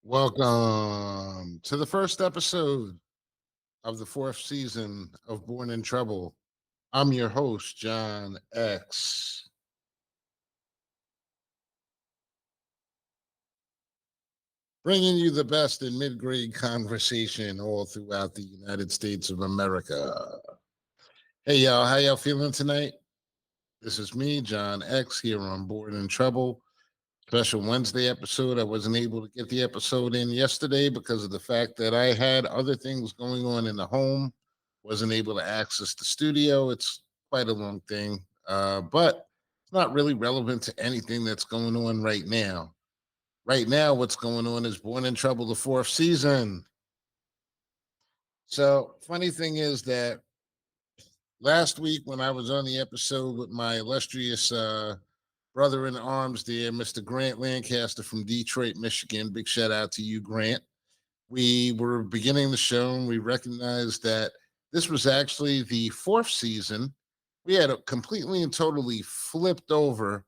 Welcome to the first episode of the fourth season of Born in Trouble. I'm your host, John X. Bringing you the best in mid grade conversation all throughout the United States of America. Hey, y'all, how y'all feeling tonight? This is me, John X, here on Born in Trouble. Special Wednesday episode. I wasn't able to get the episode in yesterday because of the fact that I had other things going on in the home. Wasn't able to access the studio. It's quite a long thing, but it's not really relevant to anything that's going on right now. Right now, what's going on is Born in Trouble, the fourth season. So, funny thing is that last week when I was on the episode with my illustrious brother in arms there, Mr. Grant Lancaster from Detroit, Michigan. Big shout out to you, Grant. We were beginning the show and we recognized that this was actually the fourth season. We had completely and totally flipped over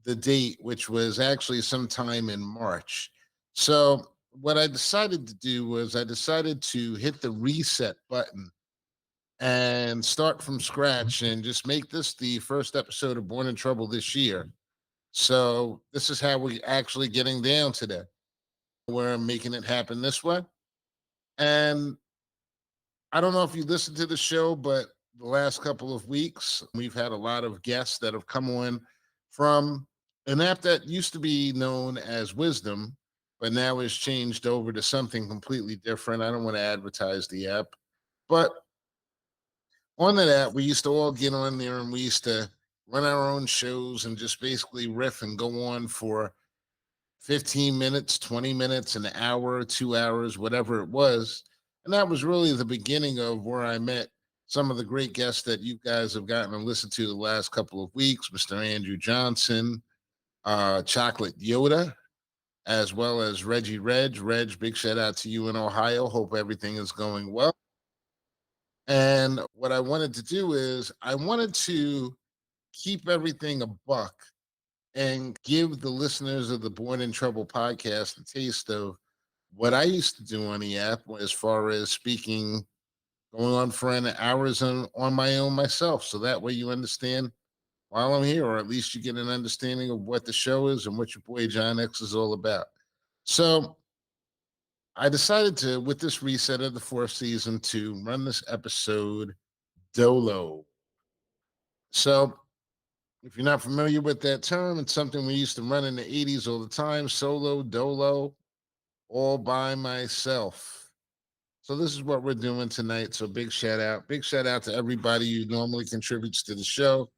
the date, which was actually sometime in March. So, what I decided to do was I decided to hit the reset button and start from scratch and just make this the first episode of Born in Trouble this year. So this is how we're actually getting down today. We're making it happen this way. And I don't know if you listened to the show, but the last couple of weeks, we've had a lot of guests that have come on from an app that used to be known as Wisdom, but now is changed over to something completely different. I don't want to advertise the app, but on that app, we used to all get on there and we used to run our own shows and just basically riff and go on for 15 minutes, 20 minutes, an hour, 2 hours, whatever it was. And that was really the beginning of where I met some of the great guests that you guys have gotten to listen to the last couple of weeks, Mr. Andrew Johnson, Chocolate Yoda, as well as Reggie Reg. Reg, big shout out to you in Ohio. Hope everything is going well. And what I wanted to do is I wanted to keep everything a buck and give the listeners of the Born in Trouble podcast a taste of what I used to do on the app as far as speaking, going on for an hours on my own myself. So that way you understand while I'm here, or at least you get an understanding of what the show is and what your boy John X is all about. So I decided to, with this reset of the fourth season, to run this episode Dolo. So if you're not familiar with that term, it's something we used to run in the 80s all the time, solo, dolo, all by myself. So this is what we're doing tonight. So big shout out. Big shout out to everybody who normally contributes to the show.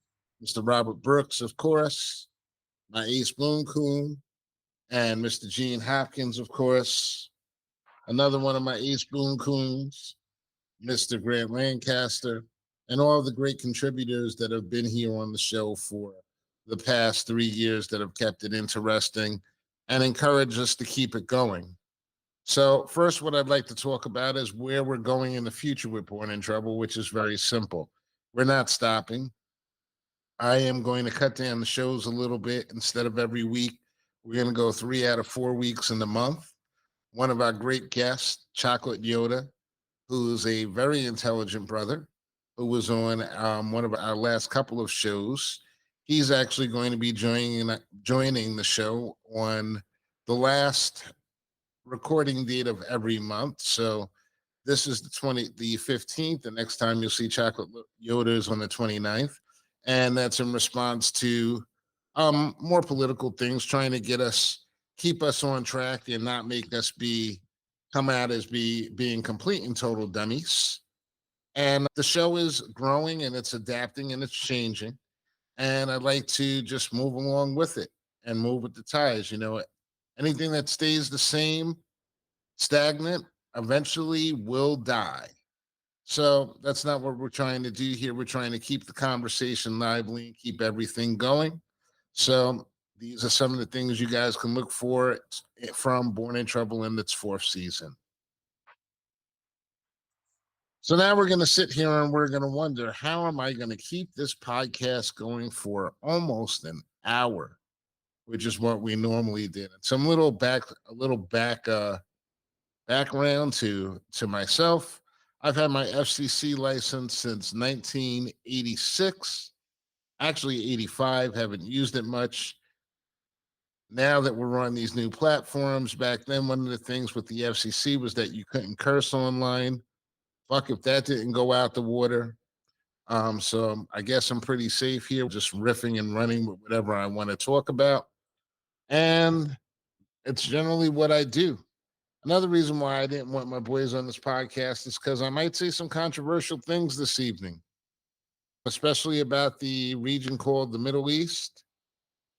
Mr. Robert Brooks, of course, my Ace Boone Coon, and Mr. Gene Hopkins, of course. Another one of my Ace Boone Coons, Mr. Grant Lancaster, and all the great contributors that have been here on the show for the past 3 years that have kept it interesting and encouraged us to keep it going. So, first, what I'd like to talk about is where we're going in the future with Born in Trouble, which is very simple. We're not stopping. I am going to cut down the shows a little bit. Instead of every week, we're going to go 3 out of 4 weeks in the month. One of our great guests, Chocolate Yoda, who's a very intelligent brother, who was on one of our last couple of shows. He's actually going to be joining the show on the last recording date of every month. So this is the 15th. The next time you'll see Chocolate Yoda is on the 29th. And that's in response to more political things, trying to keep us on track and not make us come out as being complete and total dummies. And the show is growing and it's adapting and it's changing. And I'd like to just move along with it and move with the tides. You know, anything that stays the same, stagnant, eventually will die. So that's not what we're trying to do here. We're trying to keep the conversation lively and keep everything going. So these are some of the things you guys can look for from Born in Trouble in its fourth season. So now we're going to sit here and we're going to wonder, how am I going to keep this podcast going for almost an hour? which is what we normally did. Some little background to myself. I've had my FCC license since 1986, actually 85. Haven't used it much. Now that we're on these new platforms, back then one of the things with the FCC was that you couldn't curse online. Fuck if that didn't go out the water. So I guess I'm pretty safe here, just riffing and running with whatever I want to talk about. And it's generally what I do. Another reason why I didn't want my boys on this podcast is because I might say some controversial things this evening, especially about the region called the Middle East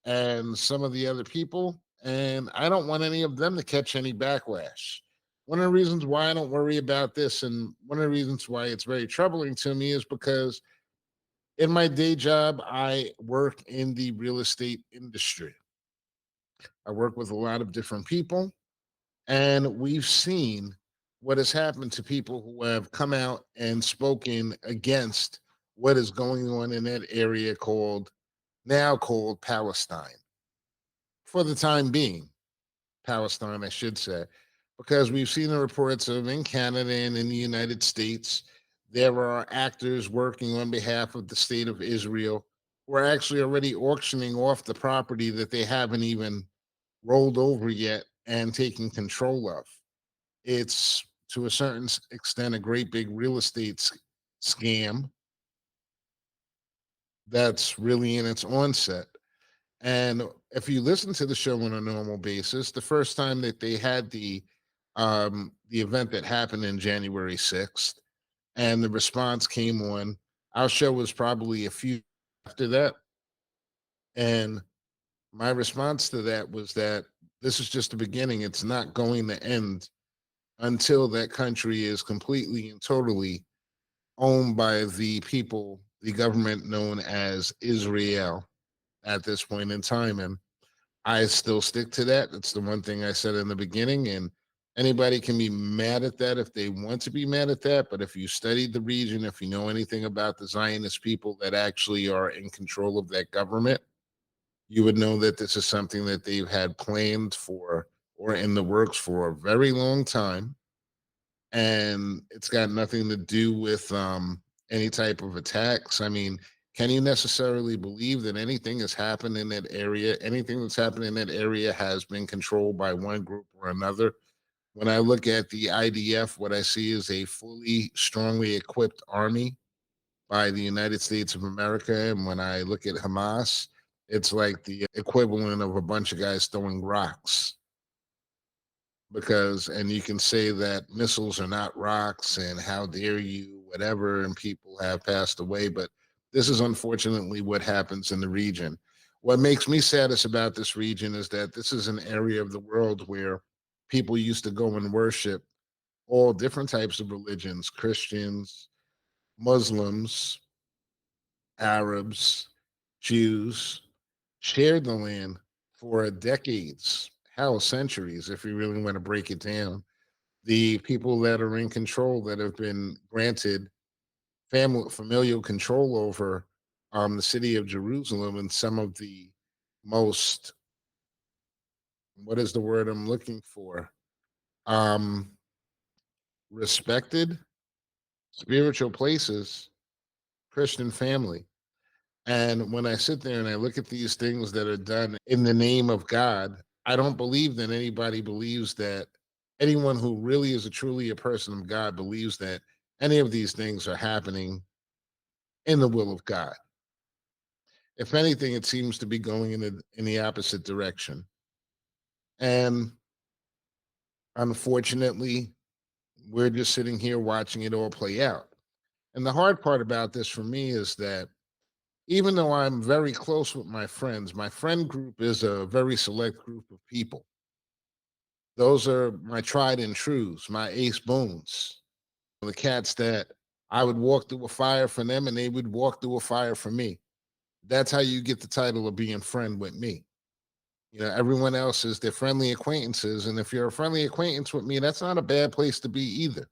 and some of the other people. And I don't want any of them to catch any backlash. One of the reasons why I don't worry about this, and one of the reasons why it's very troubling to me, is because in my day job, I work in the real estate industry. I work with a lot of different people, and we've seen what has happened to people who have come out and spoken against what is going on in that area called Palestine. For the time being, Palestine, I should say, because we've seen the reports of in Canada and in the United States, there are actors working on behalf of the state of Israel who are actually already auctioning off the property that they haven't even rolled over yet and taking control of. It's to a certain extent a great big real estate scam that's really in its onset. And if you listen to the show on a normal basis, the first time that they had the event that happened in January 6th, and the response came on, our show was probably a few after that. And my response to that was that this is just the beginning. It's not going to end until that country is completely and totally owned by the people, the government known as Israel at this point in time. And I still stick to that. That's the one thing I said in the beginning. And anybody can be mad at that if they want to be mad at that. But if you studied the region, if you know anything about the Zionist people that actually are in control of that government, you would know that this is something that they've had planned for or in the works for a very long time. And it's got nothing to do with any type of attacks. I mean, can you necessarily believe that anything has happened in that area? Anything that's happened in that area has been controlled by one group or another. When I look at the IDF, what I see is a fully, strongly equipped army by the United States of America. And when I look at Hamas, it's like the equivalent of a bunch of guys throwing rocks. Because, and you can say that missiles are not rocks and how dare you, whatever, and people have passed away. But this is unfortunately what happens in the region. What makes me saddest about this region is that this is an area of the world where people used to go and worship all different types of religions, Christians, Muslims, Arabs, Jews, shared the land for decades, hell, centuries, if you really want to break it down. The people that are in control that have been granted familial control over the city of Jerusalem and some of the most, what is the word I'm looking for? Um, Respected spiritual places, Christian family. And when I sit there and I look at these things that are done in the name of God, I don't believe that anybody believes that anyone who really is truly a person of God believes that any of these things are happening in the will of God. If anything, it seems to be going in the opposite direction. And unfortunately, we're just sitting here watching it all play out. And the hard part about this for me is that even though I'm very close with my friend group is a very select group of people. Those are my tried and trues, my ace bones, the cats that I would walk through a fire for them and they would walk through a fire for me. That's how you get the title of being friend with me. You know, everyone else is their friendly acquaintances. And if you're a friendly acquaintance with me, that's not a bad place to be either,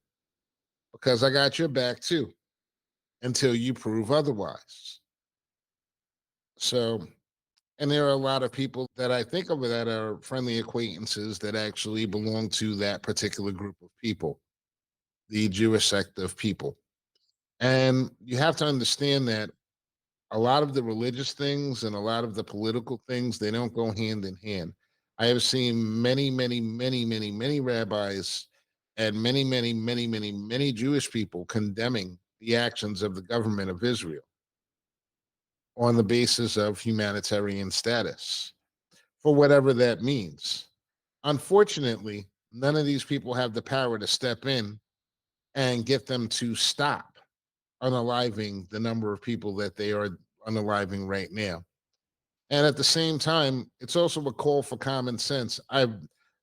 because I got your back too until you prove otherwise. So And there are a lot of people that I think of that are friendly acquaintances that actually belong to that particular group of people, the Jewish sect of people. And you have to understand that a lot of the religious things and a lot of the political things, they don't go hand in hand. I have seen many, many, many, many, many rabbis and many, many, many, many, many Jewish people condemning the actions of the government of Israel on the basis of humanitarian status, for whatever that means. Unfortunately, none of these people have the power to step in and get them to stop unaliving the number of people that they are unaliving right now. And at the same time, it's also a call for common sense. I've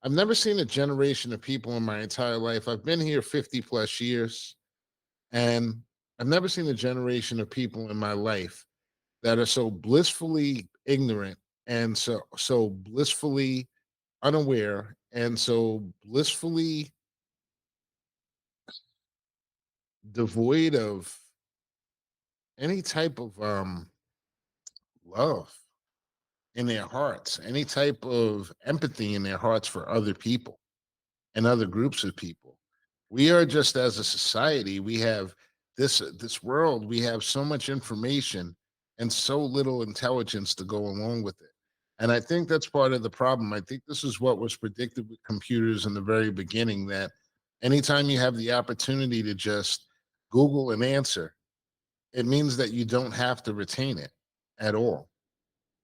never seen a generation of people in my entire life. I've been here 50 plus years, and I've never seen a generation of people in my life that are so blissfully ignorant and so blissfully unaware and so blissfully devoid of any type of love in their hearts, any type of empathy in their hearts for other people and other groups of people. We are just as a society, we have this world, we have so much information and so little intelligence to go along with it. And I think that's part of the problem. I think this is what was predicted with computers in the very beginning, that anytime you have the opportunity to just Google an answer, it means that you don't have to retain it at all.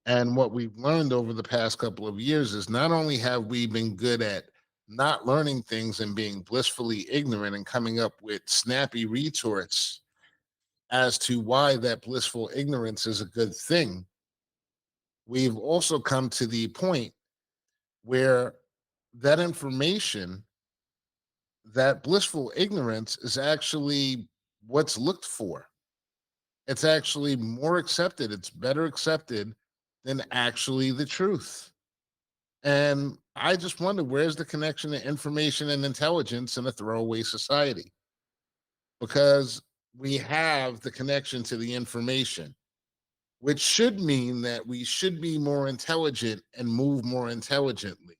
And what we've learned over the past couple of years is not only have we been good at not learning things and being blissfully ignorant and coming up with snappy retorts as to why that blissful ignorance is a good thing, we've also come to the point where that information, that blissful ignorance, is actually what's looked for. It's actually more accepted, it's better accepted than actually the truth. And I just wonder, where's the connection to information and intelligence in a throwaway society? Because we have the connection to the information, which should mean that we should be more intelligent and move more intelligently.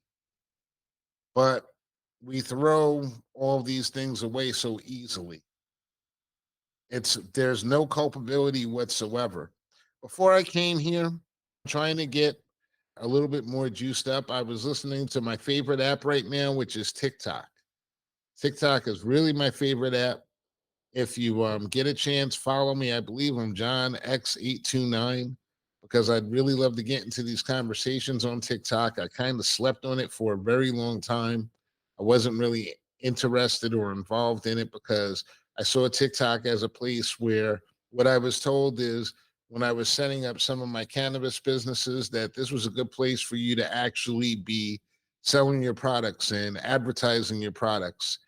But we throw all these things away so easily. There's no culpability whatsoever. Before I came here, trying to get a little bit more juiced up, I was listening to my favorite app right now, which is TikTok. TikTok is really my favorite app. If you get a chance, follow me. I believe I'm John X829, because I'd really love to get into these conversations on TikTok. I kind of slept on it for a very long time. I wasn't really interested or involved in it because I saw TikTok as a place where, what I was told is, when I was setting up some of my cannabis businesses, that this was a good place for you to actually be selling your products and advertising your products.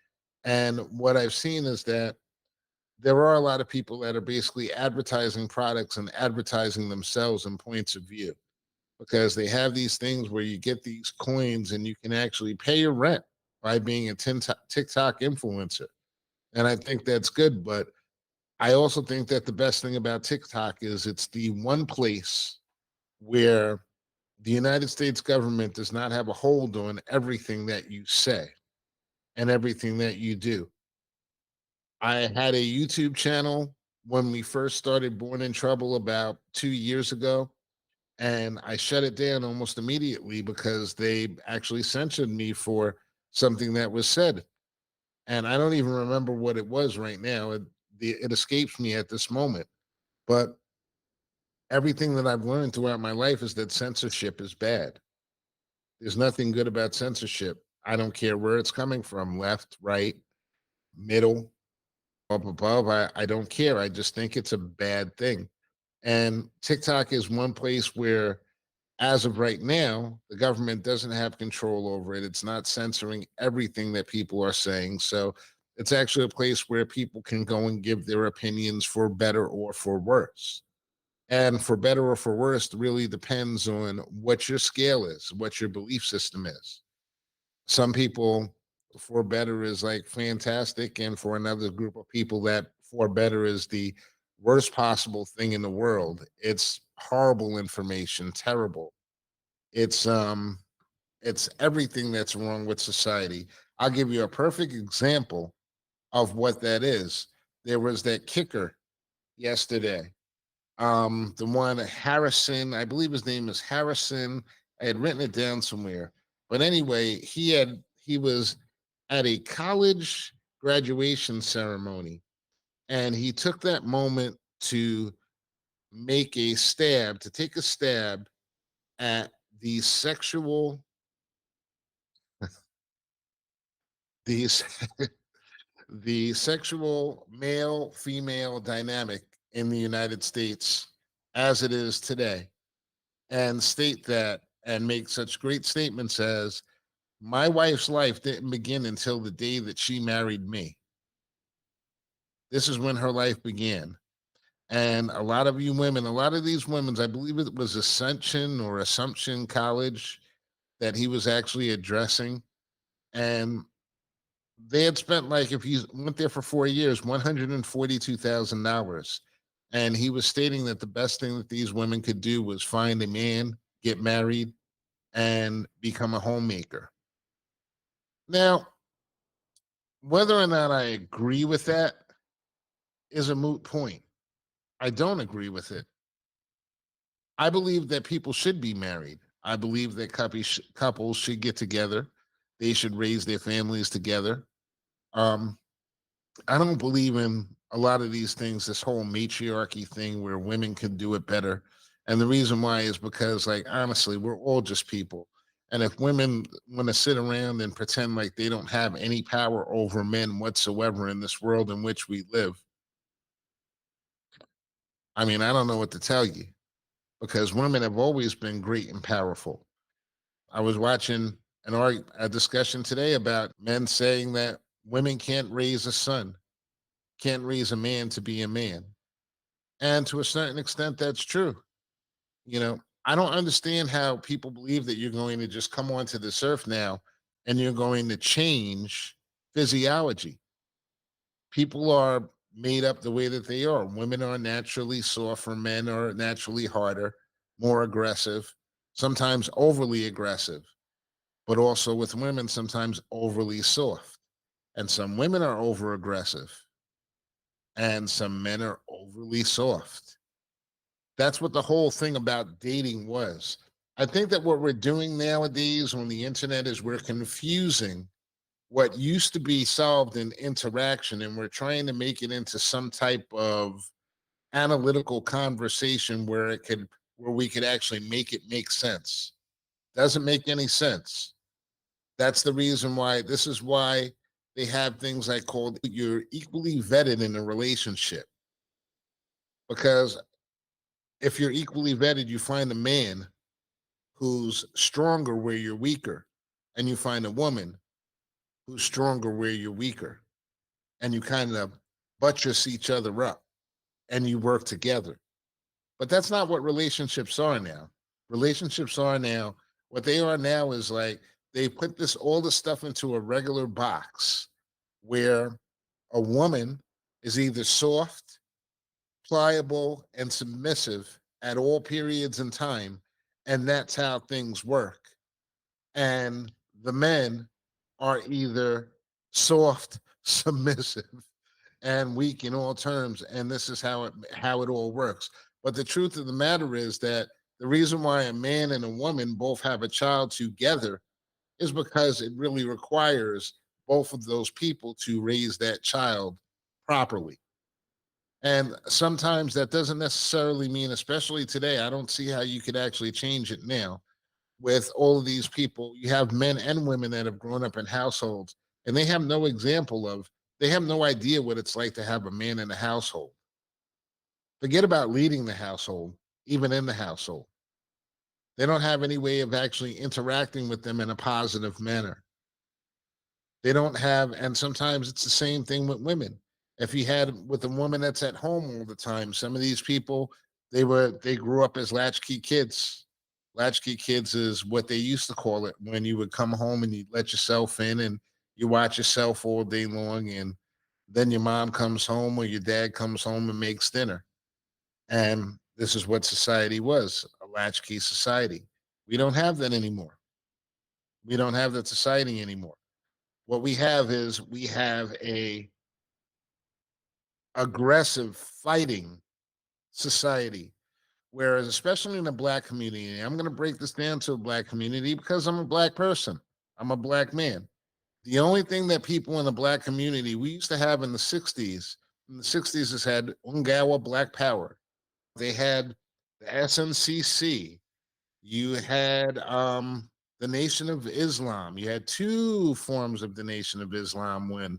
And what I've seen is that there are a lot of people that are basically advertising products and advertising themselves and points of view, because they have these things where you get these coins and you can actually pay your rent by being a TikTok influencer. And I think that's good. But I also think that the best thing about TikTok is it's the one place where the United States government does not have a hold on everything that you say and everything that you do. I had a YouTube channel when we first started Born in Trouble about 2 years ago, and I shut it down almost immediately because they actually censored me for something that was said. And I don't even remember what it was right now. It escapes me at this moment. But everything that I've learned throughout my life is that censorship is bad. There's nothing good about censorship. I don't care where it's coming from, left, right, middle, up above. I don't care. I just think it's a bad thing. And TikTok is one place where, as of right now, the government doesn't have control over it. It's not censoring everything that people are saying. So it's actually a place where people can go and give their opinions, for better or for worse. And for better or for worse really depends on what your scale is, what your belief system is. Some people, for better is like fantastic, and for another group of people, that for better is the worst possible thing in the world. It's horrible information, terrible. It's it's everything that's wrong with society. I'll give you a perfect example of what that is. There was that kicker yesterday. The one Harrison, I believe his name is Harrison. I had written it down somewhere. But anyway, he was at a college graduation ceremony, and he took that moment to take a stab at the sexual these the sexual male female dynamic in the United States as it is today, and state that and make such great statements as, my wife's life didn't begin until the day that she married me. This is when her life began. And a lot of you women, a lot of these women, I believe it was Assumption College that he was actually addressing. And they had spent, like, if you went there for 4 years, $142,000. And he was stating that the best thing that these women could do was find a man, get married, and become a homemaker. Now, whether or not I agree with that is a moot point. I don't agree with it. I believe that people should be married. I believe that couples should get together. They should raise their families together. Um, I don't believe in a lot of these things, this whole matriarchy thing where women can do it better. And the reason why is because, like, honestly, we're all just people. And if women want to sit around and pretend like they don't have any power over men whatsoever in this world in which we live, I mean, I don't know what to tell you, because women have always been great and powerful. I was watching a discussion today about men saying that women can't raise a son, can't raise a man to be a man. And to a certain extent, that's true. You know, I don't understand how people believe that you're going to just come onto this earth now and you're going to change physiology. People are made up the way that they are. Women are naturally softer, men are naturally harder, more aggressive, sometimes overly aggressive, but also with women, sometimes overly soft. And some women are over aggressive and some men are overly soft. That's what the whole thing about dating was. I think that what we're doing nowadays on the internet is we're confusing what used to be solved in interaction, and we're trying to make it into some type of analytical conversation where we could actually make it make sense. Doesn't make any sense. That's the reason why this is why they have things like called you're equally vetted in a relationship. Because if you're equally vetted, you find a man who's stronger where you're weaker, and you find a woman who's stronger where you're weaker, and you kind of buttress each other up and you work together. But that's not what relationships are now. Relationships are now, what they are now is like they put this all this stuff into a regular box where a woman is either soft, pliable, and submissive at all periods in time, and that's how things work. And the men are either soft, submissive, and weak in all terms, and this is how it all works. But the truth of the matter is that the reason why a man and a woman both have a child together is because it really requires both of those people to raise that child properly. And sometimes that doesn't necessarily mean, especially today, I don't see how you could actually change it now with all of these people. You have men and women that have grown up in households and they have no idea what it's like to have a man in a household. Forget about leading the household, even in the household. They don't have any way of actually interacting with them in a positive manner. They don't have, and sometimes it's the same thing with women. If you had with a woman that's at home all the time, some of these people, they grew up as latchkey kids. Latchkey kids is what they used to call it when you would come home and you let yourself in and you watch yourself all day long, and then your mom comes home or your dad comes home and makes dinner. And this is what society was, a latchkey society. We don't have that anymore. We don't have that society anymore. What we have is we have a aggressive fighting society. Whereas, especially in the black community, I'm going to break this down to a black community because I'm a black person. I'm a black man. The only thing that people in the black community we used to have in the 60s has had Ungawa Black Power. They had the SNCC. You had the Nation of Islam. You had two forms of the Nation of Islam when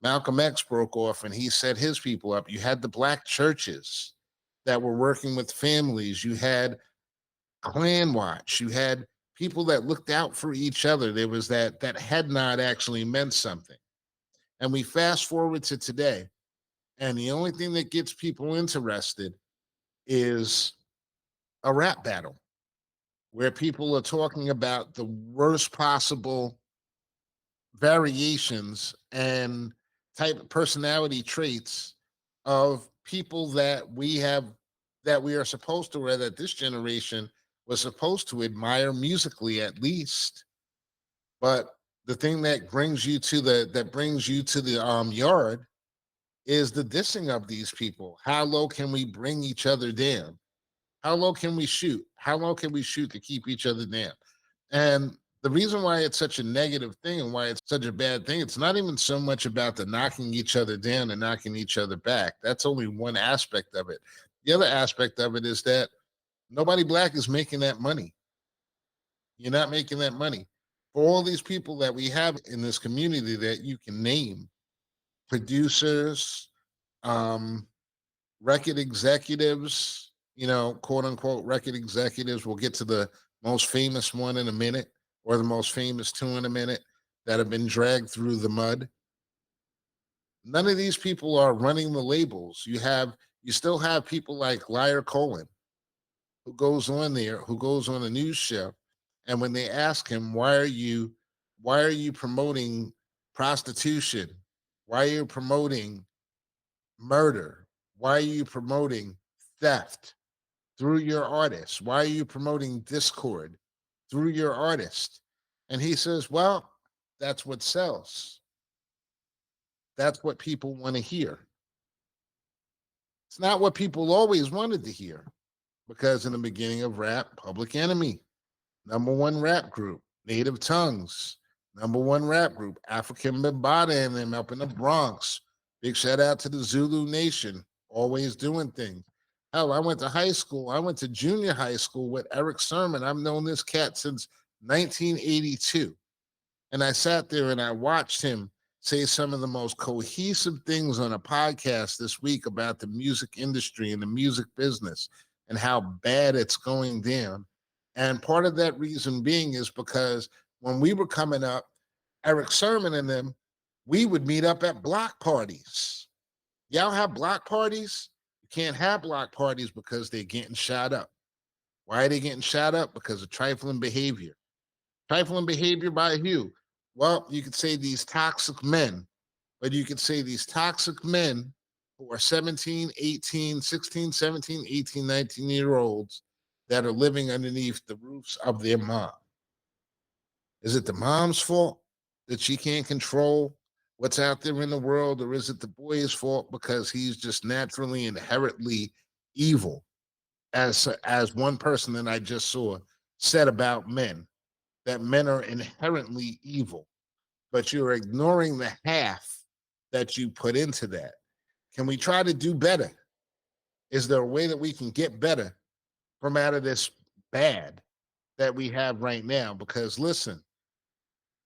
Malcolm X broke off and he set his people up. You had the black churches that were working with families. You had Clan Watch. You had people that looked out for each other. There was that head nod actually meant something. And we fast forward to today, and the only thing that gets people interested is a rap battle where people are talking about the worst possible variations and type of personality traits of people that we are supposed to, or that this generation was supposed to admire musically at least. But the thing that brings you to the yard is the dissing of these people. How low can we bring each other down? How low can we shoot? How low can we shoot to keep each other down? And the reason why it's such a negative thing and why it's such a bad thing, it's not even so much about the knocking each other down and knocking each other back. That's only one aspect of it. The other aspect of it is that nobody black is making that money. You're not making that money. For all these people that we have in this community that you can name, producers, um, record executives, quote unquote record executives. We'll get to the most famous one in a minute, or the most famous two in a minute, that have been dragged through the mud. None of these people are running the labels. You still have people like Liar Cohen, who goes on there, who goes on a news show, and when they ask him, why are you promoting prostitution? Why are you promoting murder? Why are you promoting theft through your artist? Why are you promoting discord through your artist? And he says, well, that's what sells. That's what people want to hear. It's not what people always wanted to hear, because in the beginning of rap, Public Enemy, number one rap group, Native Tongues, number one rap group, African Bambaataa and them up in the Bronx. Big shout out to the Zulu Nation, always doing things. Hell, I went to high school. I went to junior high school with Eric Sermon. I've known this cat since 1982. And I sat there and I watched him say some of the most cohesive things on a podcast this week about the music industry and the music business and how bad it's going down. And part of that reason being is because when we were coming up, Eric Sermon and them, we would meet up at block parties. Y'all have block parties? You can't have block parties because they're getting shot up. Why are they getting shot up? Because of trifling behavior. Trifling behavior by who? Well, you could say these toxic men, but you could say these toxic men who are 17, 18, 16, 17, 18, 19-year-olds that are living underneath the roofs of their mom. Is it the mom's fault that she can't control what's out there in the world, or is it the boy's fault because he's just naturally inherently evil, as one person that I just saw said about men, that men are inherently evil, but you're ignoring the half that you put into that. Can we try to do better? Is there a way that we can get better from out of this bad that we have right now? Because listen,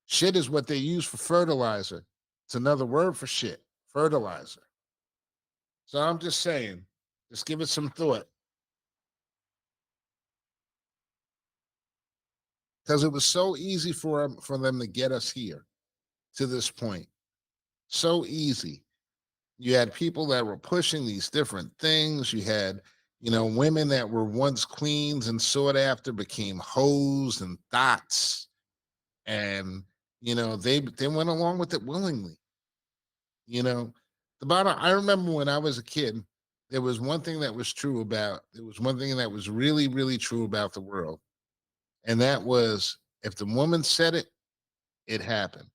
shit is what they use for fertilizer. It's another word for shit, fertilizer. So I'm just saying, just give it some thought. Because it was so easy for them to get us here to this point. So easy. You had people that were pushing these different things. You had, women that were once queens and sought after became hoes and thots. And, they went along with it willingly. The bottom, I remember when I was a kid, there was one thing that was true about, there was one thing that was really, really true about the world. And that was if the woman said it, it happened.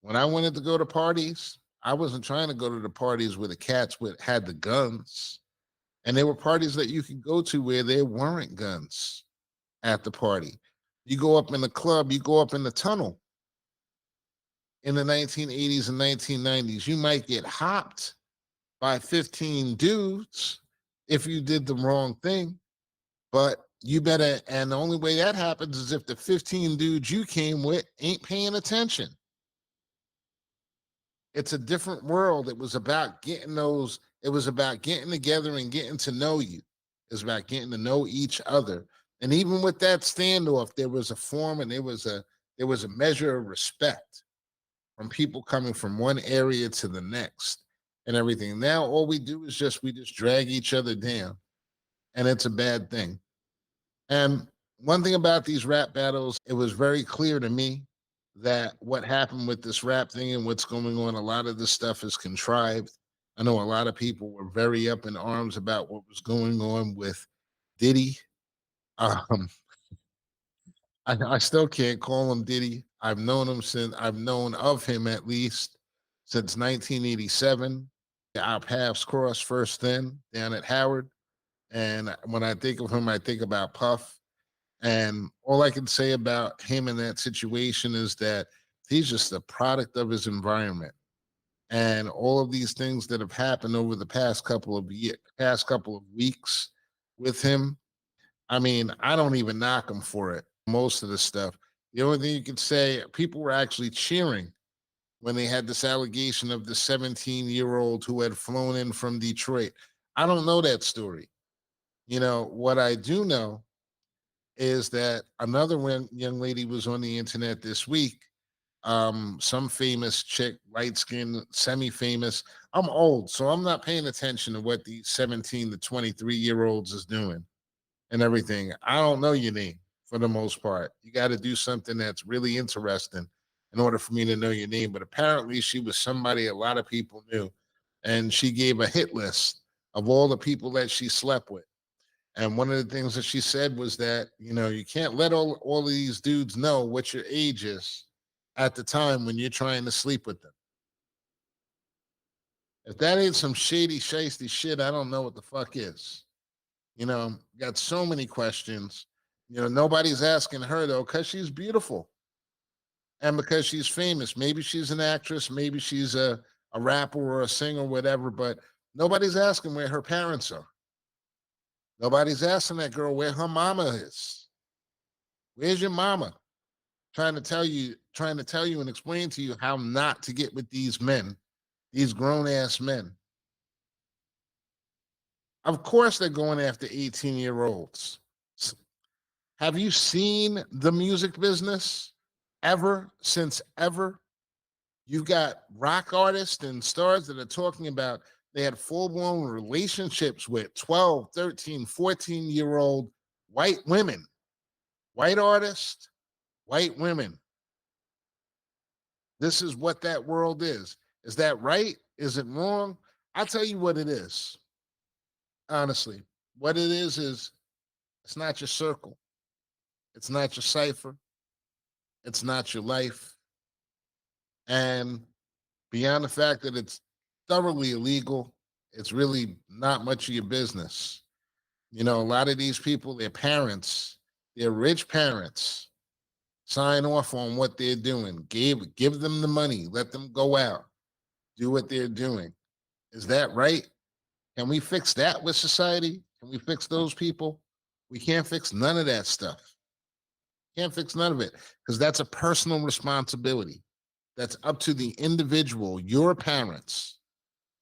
When I wanted to go to parties, I wasn't trying to go to the parties where the cats had the guns. And there were parties that you could go to where there weren't guns at the party. You go up in the club, you go up in the tunnel in the 1980s and 1990s, you might get hopped by 15 dudes if you did the wrong thing. But you better, and the only way that happens is if the 15 dudes you came with ain't paying attention. It's a different world. It was about getting those, it was about getting together and getting to know you. It's about getting to know each other. And even with that standoff, there was a form and there was a measure of respect from people coming from one area to the next and everything. Now all we do is we just drag each other down. And it's a bad thing. And one thing about these rap battles, it was very clear to me that what happened with this rap thing and what's going on, a lot of this stuff is contrived. I know a lot of people were very up in arms about what was going on with Diddy. Um, I still can't call him Diddy. I've known of him at least since 1987. Our paths crossed first then down at Howard. And when I think of him, I think about Puff. And all I can say about him in that situation is that he's just a product of his environment. And all of these things that have happened over the past couple of weeks with him, I mean, I don't even knock him for it. Most of the stuff. The only thing you could say, people were actually cheering when they had this allegation of the 17-year-old who had flown in from Detroit. I don't know that story. What I do know is that another young lady was on the internet this week. Some famous chick, light skinned, semi famous. I'm old, so I'm not paying attention to what these 17 to 23-year-olds is doing and everything. I don't know your name for the most part. You got to do something that's really interesting in order for me to know your name. But apparently, she was somebody a lot of people knew. And she gave a hit list of all the people that she slept with. And one of the things that she said was that, you can't let all of these dudes know what your age is at the time when you're trying to sleep with them. If that ain't some shady, shisty shit, I don't know what the fuck is. Got so many questions. Nobody's asking her though, because she's beautiful and because she's famous. Maybe she's an actress, maybe she's a rapper or a singer or whatever, but nobody's asking where her parents are. Nobody's asking that girl where her mama is. Where's your mama? Trying to tell you and explain to you how not to get with these men, these grown-ass men. Of course they're going after 18-year-olds. Have you seen the music business ever since ever? You've got rock artists and stars that are talking about they had full-blown relationships with 12, 13, 14-year-old white women, white artists, white women. This is what that world is. Is that right? Is it wrong? I'll tell you what it is. Honestly, what it is it's not your circle. It's not your cipher. It's not your life. And beyond the fact that it's thoroughly illegal, it's really not much of your business. A lot of these people, their parents, their rich parents, sign off on what they're doing. Give them the money. Let them go out. Do what they're doing. Is that right? Can we fix that with society? Can we fix those people? We can't fix none of that stuff. Can't fix none of it because that's a personal responsibility. That's up to the individual, your parents,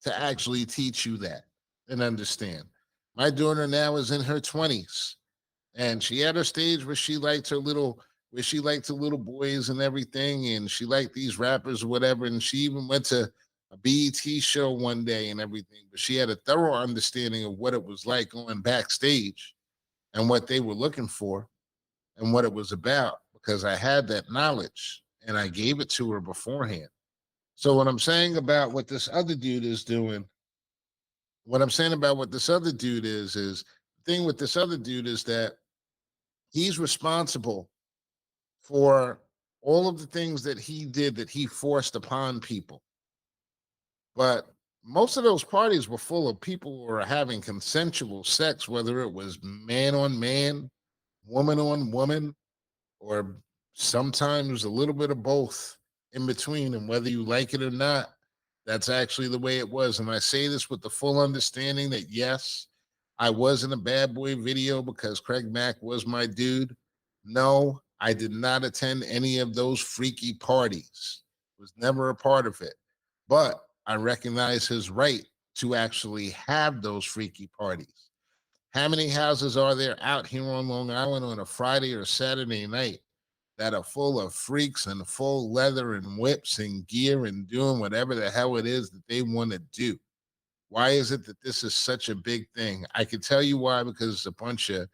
to actually teach you that and understand. My daughter now is in her 20s, and she had her stage where she liked the little boys and everything, and she liked these rappers or whatever, and she even went to a BET show one day and everything, but she had a thorough understanding of what it was like going backstage and what they were looking for and what it was about because I had that knowledge and I gave it to her beforehand. So what I'm saying about what this other dude is doing, what I'm saying about what this other dude is the thing with this other dude is that he's responsible for all of the things that he did that he forced upon people. But most of those parties were full of people who were having consensual sex, whether it was man on man, woman on woman, or sometimes a little bit of both in between. And whether you like it or not, that's actually the way it was. And I say this with the full understanding that yes, I was in a bad boy video because Craig Mack was my dude. No, I did not attend any of those freaky parties. Was never a part of it. But I recognize his right to actually have those freaky parties. How many houses are there out here on Long Island on a Friday or Saturday night that are full of freaks and full leather and whips and gear and doing whatever the hell it is that they want to do? Why is it that this is such a big thing? I can tell you why, because it's a bunch of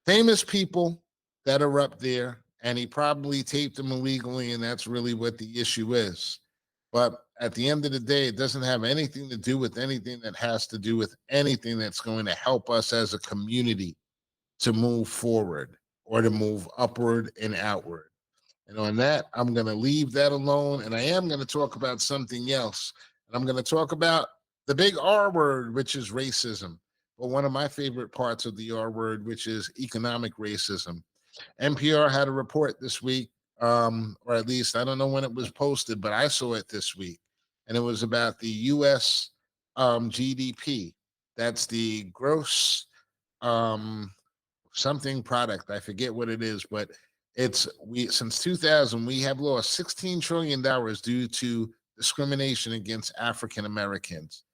famous people that are up there, and he probably taped them illegally, and that's really what the issue is. But at the end of the day, it doesn't have anything to do with anything that has to do with anything that's going to help us as a community to move forward or to move upward and outward. And on that, I'm going to leave that alone. And I am going to talk about something else. And I'm going to talk about the big R word, which is racism. But one of my favorite parts of the R word, which is economic racism. NPR had a report this week, or at least I don't know when it was posted, but I saw it this week. And it was about the US GDP. That's the gross something product. I forget what it is, but it's we since 2000 we have lost $16 trillion due to discrimination against African Americans.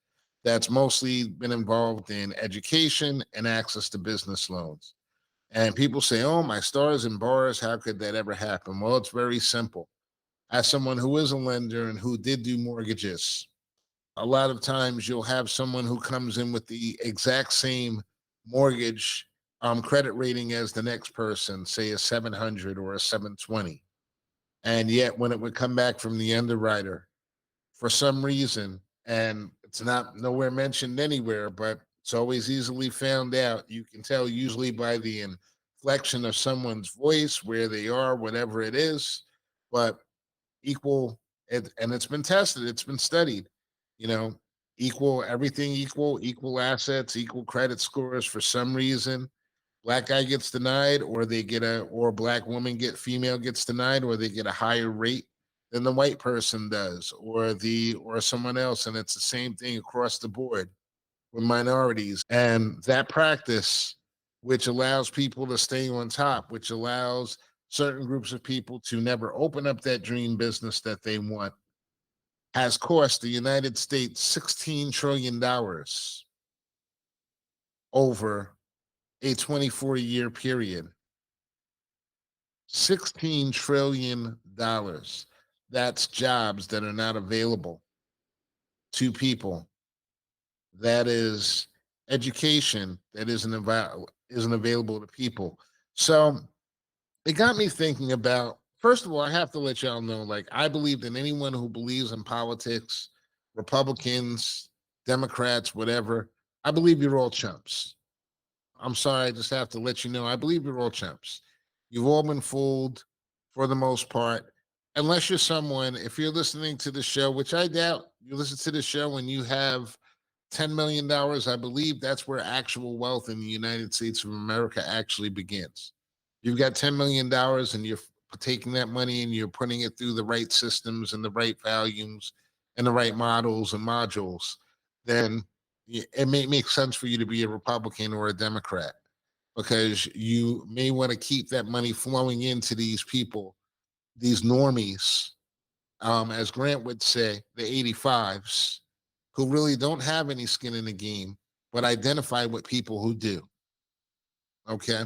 That's mostly been involved in education and access to business loans. And people say, "Oh, my stars and bars, how could that ever happen?" Well, it's very simple. As someone who is a lender and who did do mortgages, a lot of times you'll have someone who comes in with the exact same mortgage credit rating as the next person, say a 700 or a 720. And yet, when it would come back from the underwriter, for some reason, and it's not nowhere mentioned anywhere, but it's always easily found out. You can tell usually by the inflection of someone's voice, where they are, whatever it is. But equal, and it's been tested, it's been studied, you know, equal, everything equal, equal assets, equal credit scores. For some reason, black guy gets denied, or they get or black woman female gets denied, or they get a higher rate than the white person does, or someone else. And it's the same thing across the board with minorities. And that practice, which allows people to stay on top, which allows certain groups of people to never open up that dream business that they want, has cost the United States $16 trillion over a 24-year period. $16 trillion. That's jobs that are not available to people. That is education that isn't available to people. So it got me thinking about, first of all, I have to let y'all know, like, I believe that anyone who believes in politics, Republicans, Democrats, whatever, I believe you're all chumps. I'm sorry, I just have to let you know, I believe you're all chumps. You've all been fooled for the most part, unless you're someone, if you're listening to the show, which I doubt, you listen to the show and you have $10 million, I believe that's where actual wealth in the United States of America actually begins. You've got $10 million and you're taking that money and you're putting it through the right systems and the right values and the right models and modules, then it may make sense for you to be a Republican or a Democrat, because you may want to keep that money flowing into these people, these normies, as Grant would say, the 85s, who really don't have any skin in the game, but identify with people who do. Okay.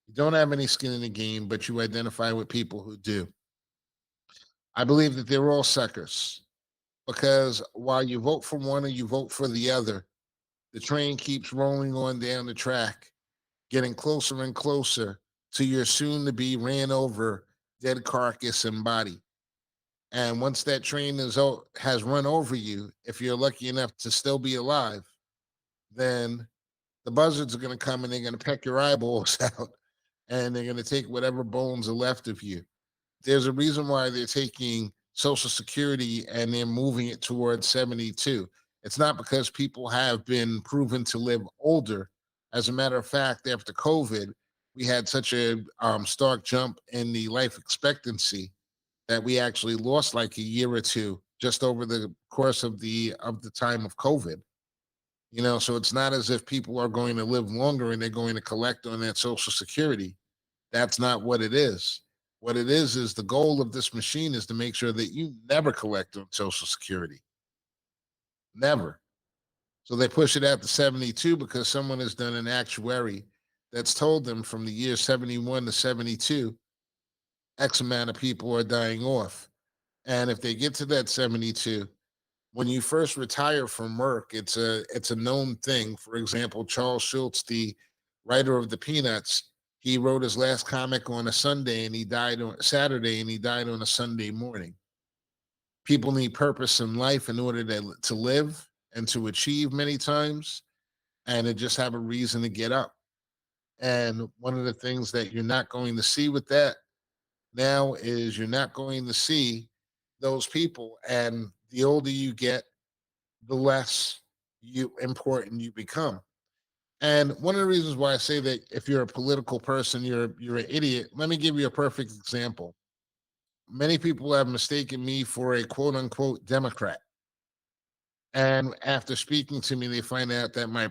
You don't have any skin in the game, but you identify with people who do. I believe that they're all suckers, because while you vote for one or you vote for the other, the train keeps rolling on down the track, getting closer and closer to your soon to be ran over dead carcass and body. And once that train has run over you, if you're lucky enough to still be alive, then the buzzards are going to come and they're going to peck your eyeballs out, and they're going to take whatever bones are left of you. There's a reason why they're taking Social Security and they're moving it towards 72. It's not because people have been proven to live older. As a matter of fact, after COVID, we had such a stark jump in the life expectancy that we actually lost like a year or two just over the course of the time of COVID. So it's not as if people are going to live longer and they're going to collect on that Social Security. That's not what it is. What it is the goal of this machine is to make sure that you never collect on Social Security. Never. So they push it out to 72 because someone has done an actuary that's told them from the year 71 to 72, X amount of people are dying off. And if they get to that 72, when you first retire from work, it's a known thing. For example, Charles Schultz, the writer of the Peanuts, he wrote his last comic on a Sunday and he died on Saturday and he died on a Sunday morning. People need purpose in life in order to live and to achieve many times, and to just have a reason to get up. And one of the things that you're not going to see with that now is you're not going to see those people. And the older you get, the less important you become. And one of the reasons why I say that if you're a political person, you're an idiot. Let me give you a perfect example. Many people have mistaken me for a quote unquote Democrat. And after speaking to me, they find out that my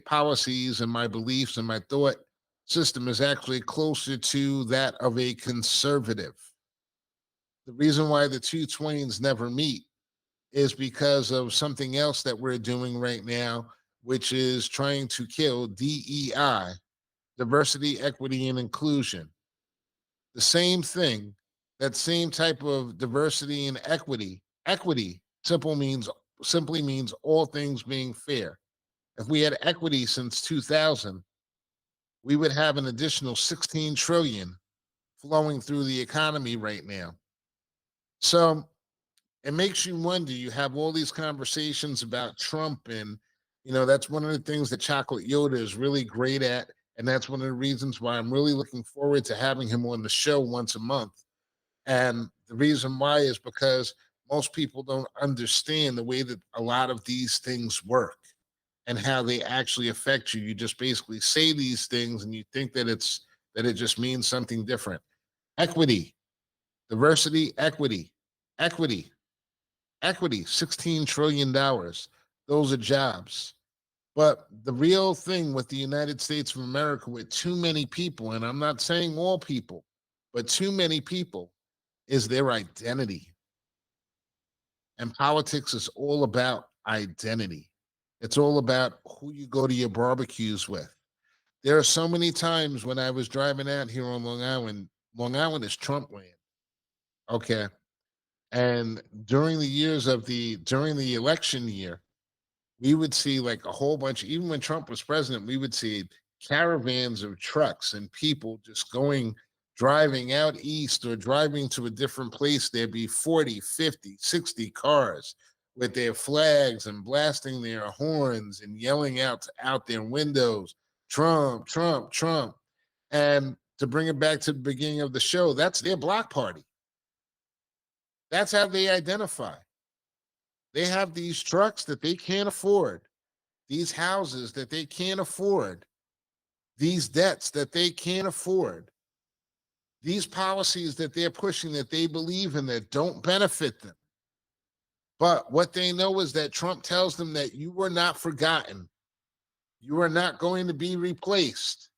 policies and my beliefs and my thought system is actually closer to that of a conservative. The reason why the two twains never meet is because of something else that we're doing right now, which is trying to kill DEI, diversity, equity, and inclusion. The same thing, that same type of diversity and equity. Equity simply means all things being fair. If we had equity since 2000, we would have an additional 16 trillion flowing through the economy right now. So it makes you wonder. You have all these conversations about Trump, and that's one of the things that Chocolate Yoda is really great at, and that's one of the reasons why I'm really looking forward to having him on the show once a month. And the reason why is because most people don't understand the way that a lot of these things work and how they actually affect you. You just basically say these things and you think that it just means something different. Equity, diversity, equity, 16 trillion dollars. Those are jobs. But the real thing with the United States of America, with too many people, and I'm not saying all people, but too many people, is their identity. And politics is all about identity. It's all about who you go to your barbecues with. There are so many times when I was driving out here on Long Island. Long Island is Trump land. Okay. And during the election year, we would see like a whole bunch, even when Trump was president, we would see caravans of trucks and people just driving out east or driving to a different place. There'd be 40, 50, 60 cars with their flags and blasting their horns and yelling out their windows, Trump, Trump, Trump. And to bring it back to the beginning of the show, that's their block party. That's how they identify. They have these trucks that they can't afford, these houses that they can't afford, these debts that they can't afford, these policies that they're pushing that they believe in that don't benefit them. But what they know is that Trump tells them that you were not forgotten. You are not going to be replaced.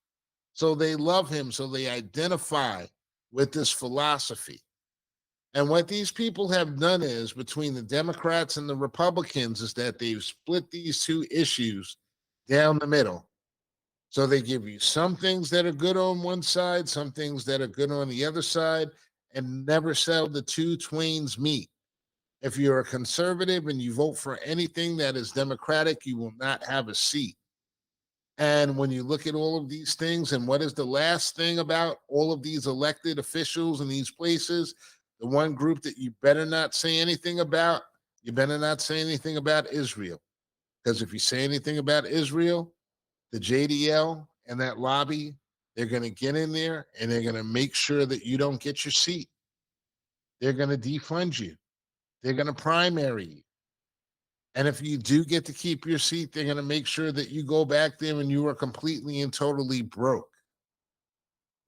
So they love him. So they identify with this philosophy. And what these people have done is, between the Democrats and the Republicans, is that they've split these two issues down the middle. So they give you some things that are good on one side, some things that are good on the other side, and never sell the two twains meet. If you're a conservative and you vote for anything that is Democratic, you will not have a seat. And when you look at all of these things, and what is the last thing about all of these elected officials in these places? The one group that you better not say anything about, you better not say anything about Israel. Because if you say anything about Israel, the JDL and that lobby, they're going to get in there and they're going to make sure that you don't get your seat. They're going to defund you. They're going to primary you. And if you do get to keep your seat, they're going to make sure that you go back there and you are completely and totally broke.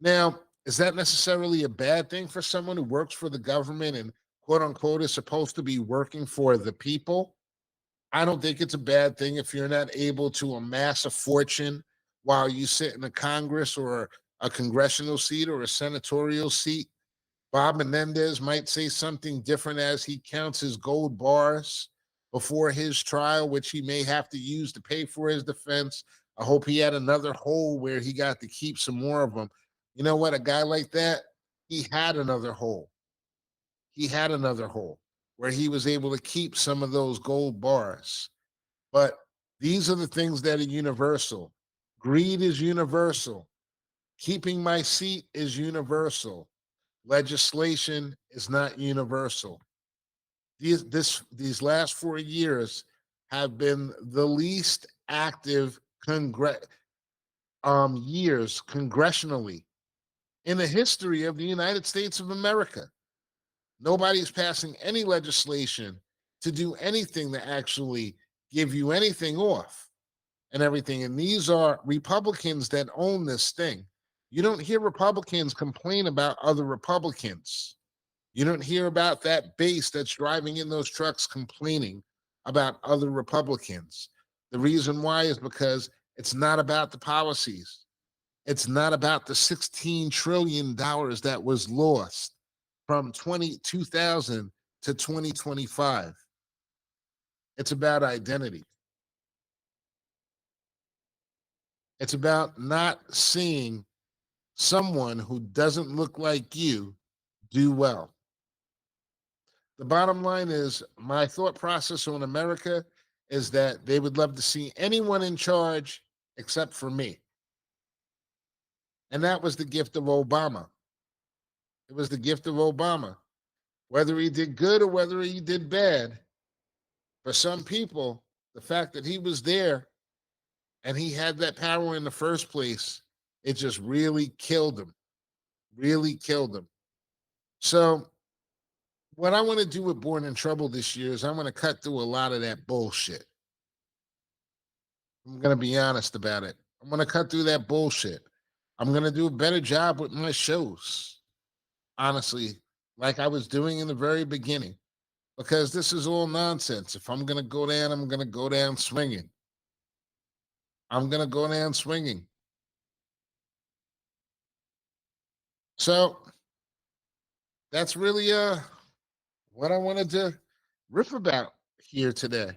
Now, is that necessarily a bad thing for someone who works for the government and quote unquote is supposed to be working for the people? I don't think it's a bad thing if you're not able to amass a fortune while you sit in a Congress or a congressional seat or a senatorial seat. Bob Menendez might say something different as he counts his gold bars before his trial, which he may have to use to pay for his defense. I hope he had another hole where he got to keep some more of them. You know what? A guy like that, he had another hole. He had another hole where he was able to keep some of those gold bars. But these are the things that are universal. Greed is universal. Keeping my seat is universal. Legislation is not universal. These last 4 years have been the least active years congressionally in the history of the United States of America. Nobody's passing any legislation to do anything to actually give you anything off and everything. And these are Republicans that own this thing. You don't hear Republicans complain about other Republicans. You don't hear about that base that's driving in those trucks complaining about other Republicans. The reason why is because it's not about the policies. It's not about the $16 trillion that was lost from 2000 to 2025. It's about identity. It's about not seeing someone who doesn't look like you do well. The bottom line is my thought process on America is that they would love to see anyone in charge except for me. And that was the gift of Obama. It was the gift of Obama. Whether he did good or whether he did bad, for some people, the fact that he was there and he had that power in the first place, it just really killed him. Really killed him. So what I want to do with Born in Trouble this year is I'm going to cut through a lot of that bullshit. I'm going to be honest about it. I'm going to cut through that bullshit. I'm going to do a better job with my shows, honestly, like I was doing in the very beginning, because this is all nonsense. If I'm going to go down, I'm going to go down swinging. I'm going to go down swinging. So that's really what I wanted to riff about here today.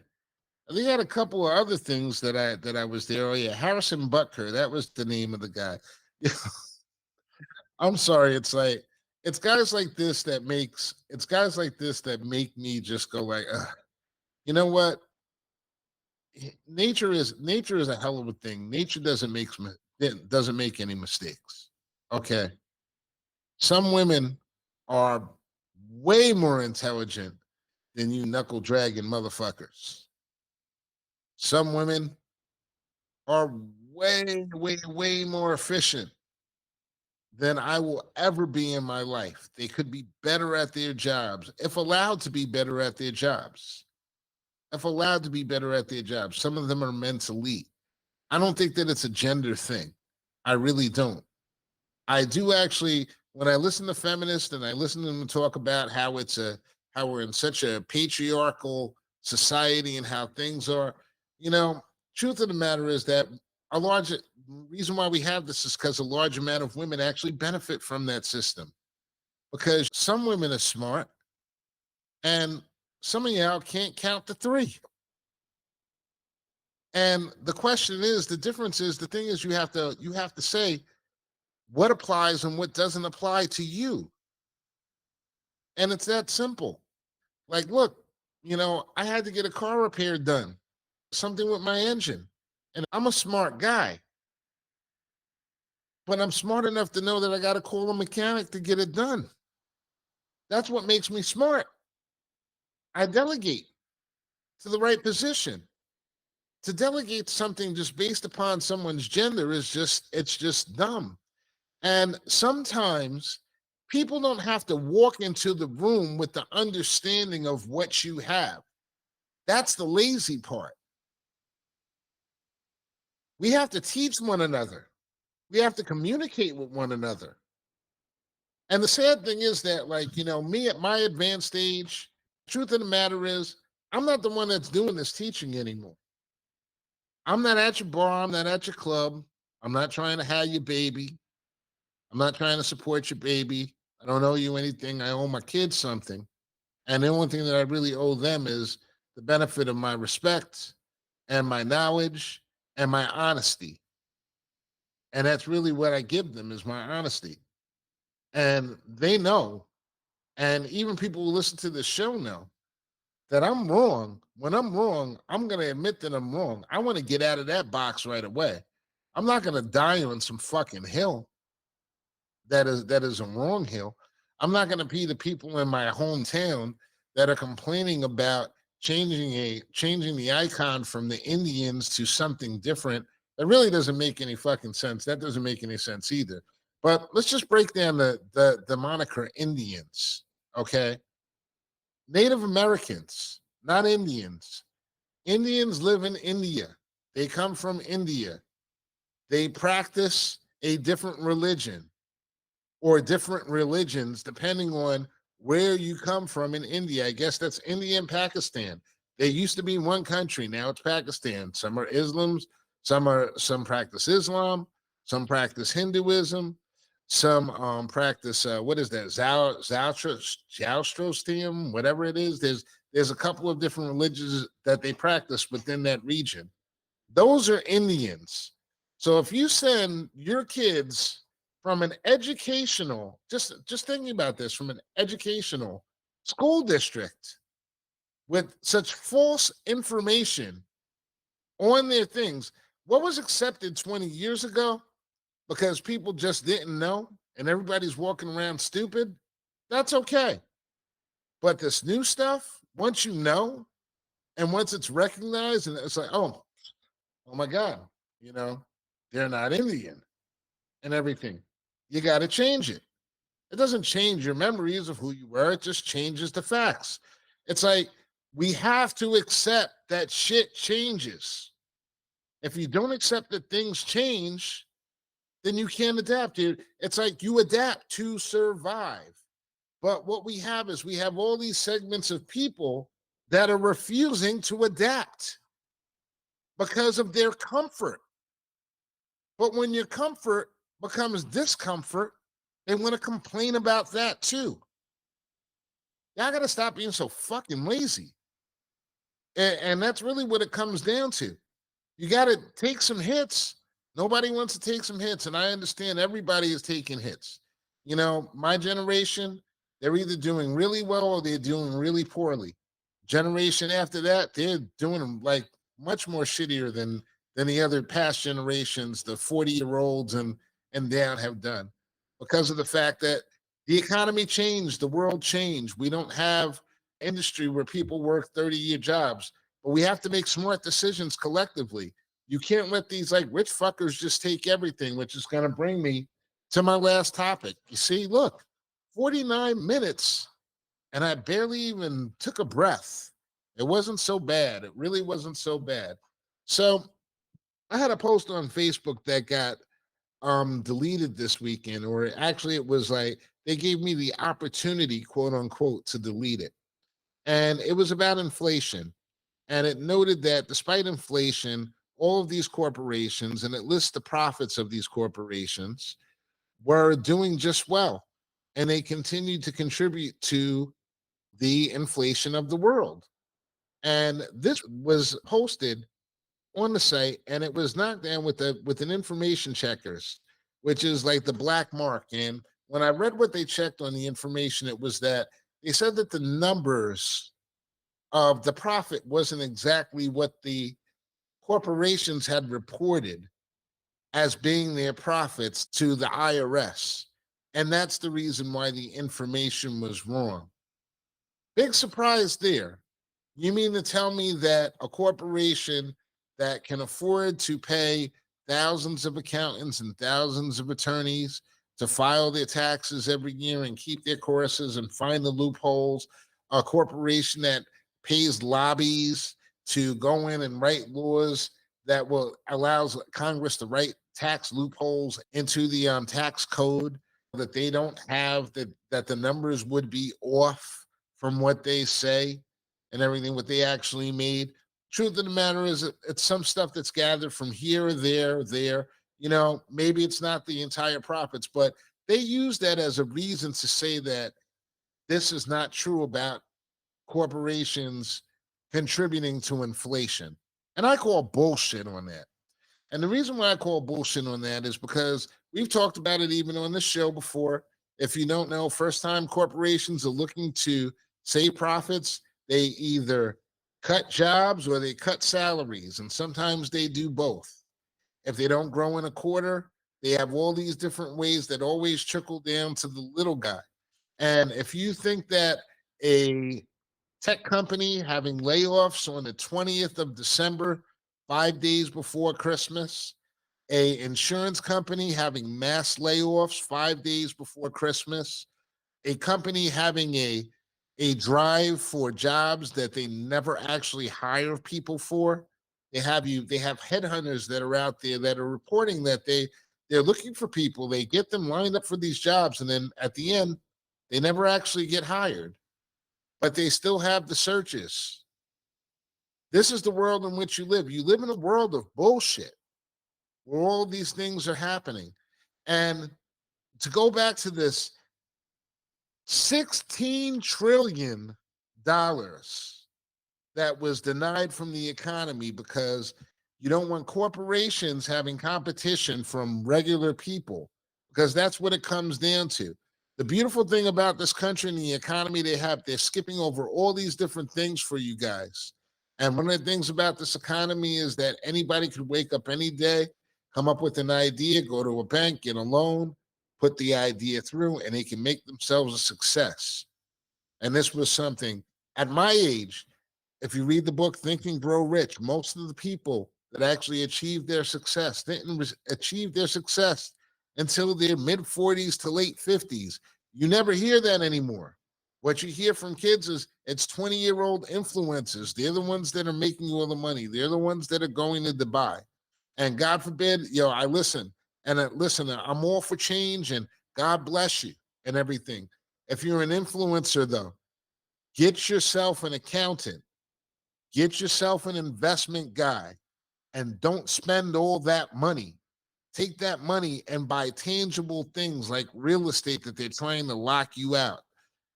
I think I had a couple of other things that I was there. Oh yeah, Harrison Butker, that was the name of the guy. I'm sorry, it's guys like this that make me just go like, you know what? Nature is a hell of a thing. Nature doesn't make any mistakes. Okay. Some women are way more intelligent than you knuckle dragging motherfuckers. Some women are way, way, way more efficient than I will ever be in my life. They could be better at their jobs, if allowed to be better at their jobs. If allowed to be better at their jobs. Some of them are meant to lead. I don't think that it's a gender thing. I really don't. I do actually, when I listen to feminists and I listen to them talk about how we're in such a patriarchal society and how things are, truth of the matter is that a large reason why we have this is because a large amount of women actually benefit from that system. Because some women are smart and some of y'all can't count to 3. And the question is, the difference is, the thing is you have to say what applies and what doesn't apply to you. And it's that simple. Like, look, I had to get a car repair done, something with my engine. And I'm a smart guy. But I'm smart enough to know that I got to call a mechanic to get it done. That's what makes me smart. I delegate to the right position. To delegate something just based upon someone's gender it's just dumb. And sometimes people don't have to walk into the room with the understanding of what you have. That's the lazy part. We have to teach one another. We have to communicate with one another. And the sad thing is that, like, me at my advanced age, truth of the matter is, I'm not the one that's doing this teaching anymore. I'm not at your bar. I'm not at your club. I'm not trying to have your baby. I'm not trying to support your baby. I don't owe you anything. I owe my kids something. And the only thing that I really owe them is the benefit of my respect and my knowledge and my honesty. And that's really what I give them is my honesty. And they know, and even people who listen to this show know that I'm wrong. When I'm wrong, I'm going to admit that I'm wrong. I want to get out of that box right away. I'm not going to die on some fucking hill that is a wrong hill. I'm not going to be the people in my hometown that are complaining about changing the icon from the Indians to something different. That really doesn't make any fucking sense. That doesn't make any sense either. But let's just break down the moniker Indians, okay? Native Americans, not Indians. Indians live in India. They come from India. They practice a different religion or different religions depending on where you come from in India. I guess that's India and Pakistan. They used to be one country. Now it's Pakistan. Some are Islams. Some practice Islam. Some practice Hinduism. Some practice what is that? Zoroastrianism, whatever it is. There's a couple of different religions that they practice within that region. Those are Indians. So if you send your kids from an educational, just thinking about this, from an educational school district with such false information on their things, what was accepted 20 years ago because people just didn't know and everybody's walking around stupid, that's okay. But this new stuff, once you know, and once it's recognized, and it's like, oh my God, they're not Indian and everything. You got to change it. It doesn't change your memories of who you were. It just changes the facts. It's like we have to accept that shit changes. If you don't accept that things change, then you can't adapt. It's like you adapt to survive. But what we have is we have all these segments of people that are refusing to adapt because of their comfort. But when your comfort becomes discomfort, they want to complain about that too. Y'all got to stop being so fucking lazy. And that's really what it comes down to. You got to take some hits. Nobody wants to take some hits. And I understand everybody is taking hits. My generation, they're either doing really well or they're doing really poorly. Generation after that, they're doing them like much more shittier than the other past generations, the 40-year-olds and down have done, because of the fact that the economy changed, the world changed. We don't have industry where people work 30-year jobs, but we have to make smart decisions collectively. You can't let these like rich fuckers just take everything, which is going to bring me to my last topic. You see, look, 49 minutes and I barely even took a breath. It wasn't so bad. It really wasn't so bad. So I had a post on Facebook that got deleted this weekend, or actually it was like they gave me the opportunity, quote unquote, to delete it. And it was about inflation. And it noted that despite inflation, all of these corporations, and it lists the profits of these corporations, were doing just well. And they continued to contribute to the inflation of the world. And this was posted on the site, and it was knocked down with an information checkers, which is like the black mark. And when I read what they checked on the information, it was that they said that the numbers of the profit wasn't exactly what the corporations had reported as being their profits to the IRS. And that's the reason why the information was wrong. Big surprise there. You mean to tell me that a corporation that can afford to pay thousands of accountants and thousands of attorneys to file their taxes every year and keep their courses and find the loopholes, a corporation that pays lobbies to go in and write laws that will allows Congress to write tax loopholes into the tax code that they don't have, that the numbers would be off from what they say and everything, what they actually made. Truth of the matter is, it's some stuff that's gathered from here or there. Maybe it's not the entire profits, but they use that as a reason to say that this is not true about corporations contributing to inflation. And I call bullshit on that. And the reason why I call bullshit on that is because we've talked about it even on this show before. If you don't know, first time corporations are looking to save profits, they either cut jobs or they cut salaries. And sometimes they do both. If they don't grow in a quarter, they have all these different ways that always trickle down to the little guy. And if you think that a tech company having layoffs on the 20th of December, 5 days before Christmas, a insurance company having mass layoffs 5 days before Christmas, a company having a drive for jobs that they never actually hire people for. They have headhunters that are out there that are reporting that they're looking for people. They get them lined up for these jobs, and then at the end, they never actually get hired, but they still have the searches. This is the world in which you live. You live in a world of bullshit where all these things are happening. And to go back to this $16 trillion that was denied from the economy because you don't want corporations having competition from regular people, because that's what it comes down to. The beautiful thing about this country and the economy they're skipping over all these different things for you guys. And one of the things about this economy is that anybody could wake up any day, come up with an idea, go to a bank, get a loan, put the idea through, and they can make themselves a success. And this was something at my age. If you read the book Think and Grow Rich, most of the people that actually achieved their success didn't achieve their success until their mid 40s to late 50s. You never hear that anymore. What you hear from kids is it's 20-year-old influencers. They're the ones that are making all the money. They're the ones that are going to Dubai. And God forbid, I listen. And listen, I'm all for change and God bless you and everything. If you're an influencer, though, get yourself an accountant. Get yourself an investment guy and don't spend all that money. Take that money and buy tangible things like real estate that they're trying to lock you out.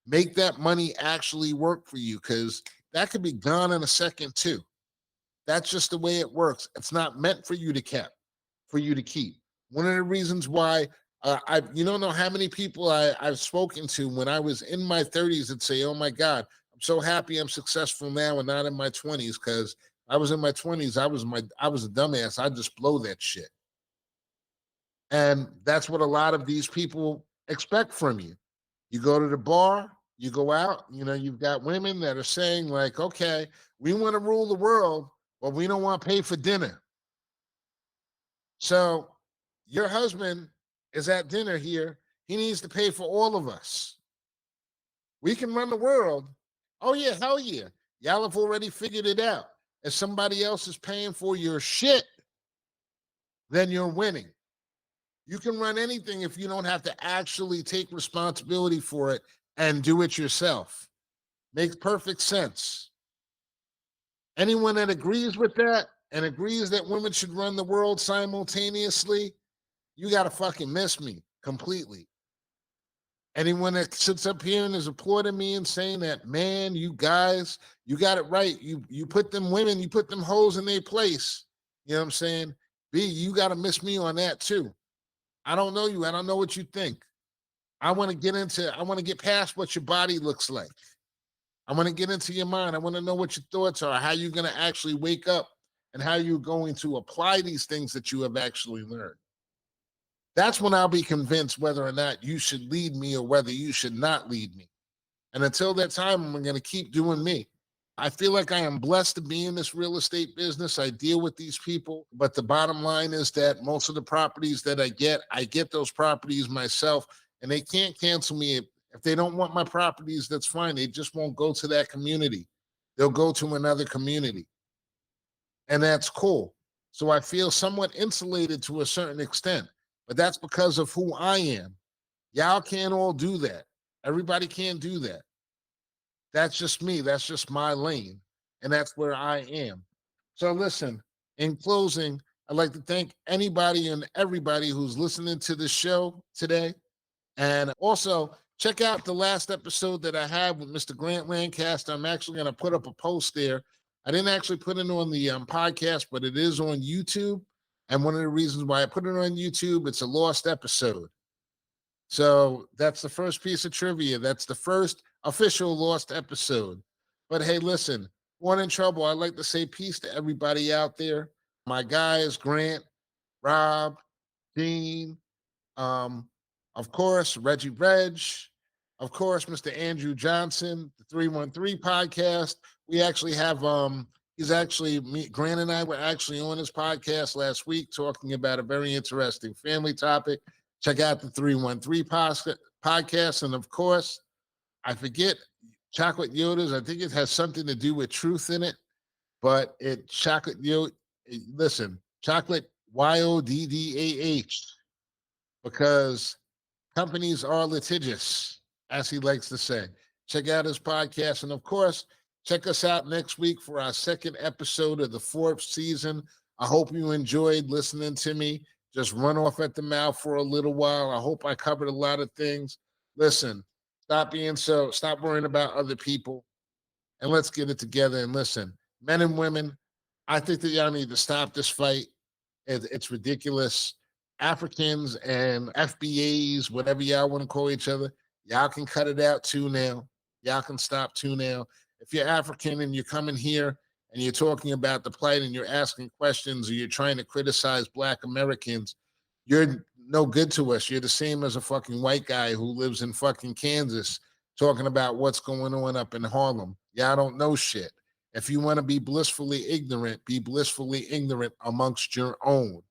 Make that money actually work for you, because that could be gone in a second too. That's just the way it works. It's not meant for you to keep. One of the reasons why you don't know how many people I've spoken to when I was in my 30s that say, "Oh my God, I'm so happy I'm successful now and not in my 20s." Because I was in my 20s, I was a dumbass. I just blow that shit, and that's what a lot of these people expect from you. You go to the bar, you go out. You've got women that are saying like, "Okay, we want to rule the world, but we don't want to pay for dinner." So your husband is at dinner here. He needs to pay for all of us. We can run the world. Oh, yeah, hell yeah. Y'all have already figured it out. If somebody else is paying for your shit, then you're winning. You can run anything if you don't have to actually take responsibility for it and do it yourself. Makes perfect sense. Anyone that agrees with that and agrees that women should run the world simultaneously, you got to fucking miss me completely. Anyone that sits up here and is applauding me and saying that, man, you guys, you got it right. You put them women, you put them hoes in their place. You know what I'm saying? B, you got to miss me on that too. I don't know you. I don't know what you think. I want to get past what your body looks like. I want to get into your mind. I want to know what your thoughts are, how you're going to actually wake up and how you're going to apply these things that you have actually learned. That's when I'll be convinced whether or not you should lead me or whether you should not lead me. And until that time, I'm going to keep doing me. I feel like I am blessed to be in this real estate business. I deal with these people, but the bottom line is that most of the properties that I get those properties myself, and they can't cancel me. If they don't want my properties, that's fine. They just won't go to that community. They'll go to another community, and that's cool. So I feel somewhat insulated to a certain extent, but that's because of who I am. Y'all can't all do that. Everybody can't do that. That's just me. That's just my lane. And that's where I am. So listen, in closing, I'd like to thank anybody and everybody who's listening to the show today. And also check out the last episode that I had with Mr. Grant Lancaster. I'm actually going to put up a post there. I didn't actually put it on the podcast, but it is on YouTube. And one of the reasons why I put it on YouTube, it's a lost episode. So that's the first piece of trivia. That's the first official lost episode. But hey, listen, one in trouble. I'd like to say peace to everybody out there. My guys, Grant, Rob, Dean, um, of course, Reggie Reg, of course, Mr. Andrew Johnson, the 313 podcast. We actually have he's actually Grant and I were actually on his podcast last week talking about a very interesting family topic. Check out the 313 podcast. And of course, I forget chocolate Yodas. I think it has something to do with truth in it, but chocolate Yoda. Listen, chocolate YODDAH, because companies are litigious, as he likes to say. Check out his podcast. And of course, check us out next week for our second episode of the fourth season. I hope you enjoyed listening to me just run off at the mouth for a little while. I hope I covered a lot of things. Listen, stop worrying about other people, and let's get it together. And listen, men and women, I think that y'all need to stop this fight. It's ridiculous. Africans and FBAs, whatever y'all want to call each other, y'all can cut it out too now. Y'all can stop too now. If you're African and you're coming here and you're talking about the plight and you're asking questions or you're trying to criticize Black Americans, you're no good to us. You're the same as a fucking white guy who lives in fucking Kansas talking about what's going on up in Harlem. Y'all don't know shit. If you want to be blissfully ignorant, be blissfully ignorant amongst your own.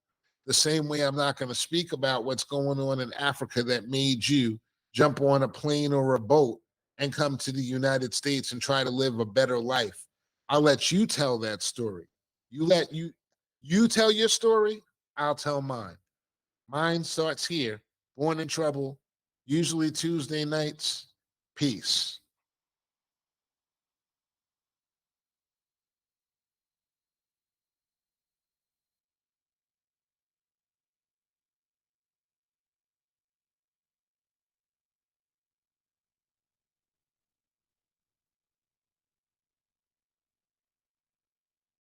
The same way I'm not going to speak about what's going on in Africa that made you jump on a plane or a boat and come to the United States and try to live a better life. I'll let you tell that story. You tell your story, I'll tell mine. Mine starts here, Born in Trouble, usually Tuesday nights. Peace.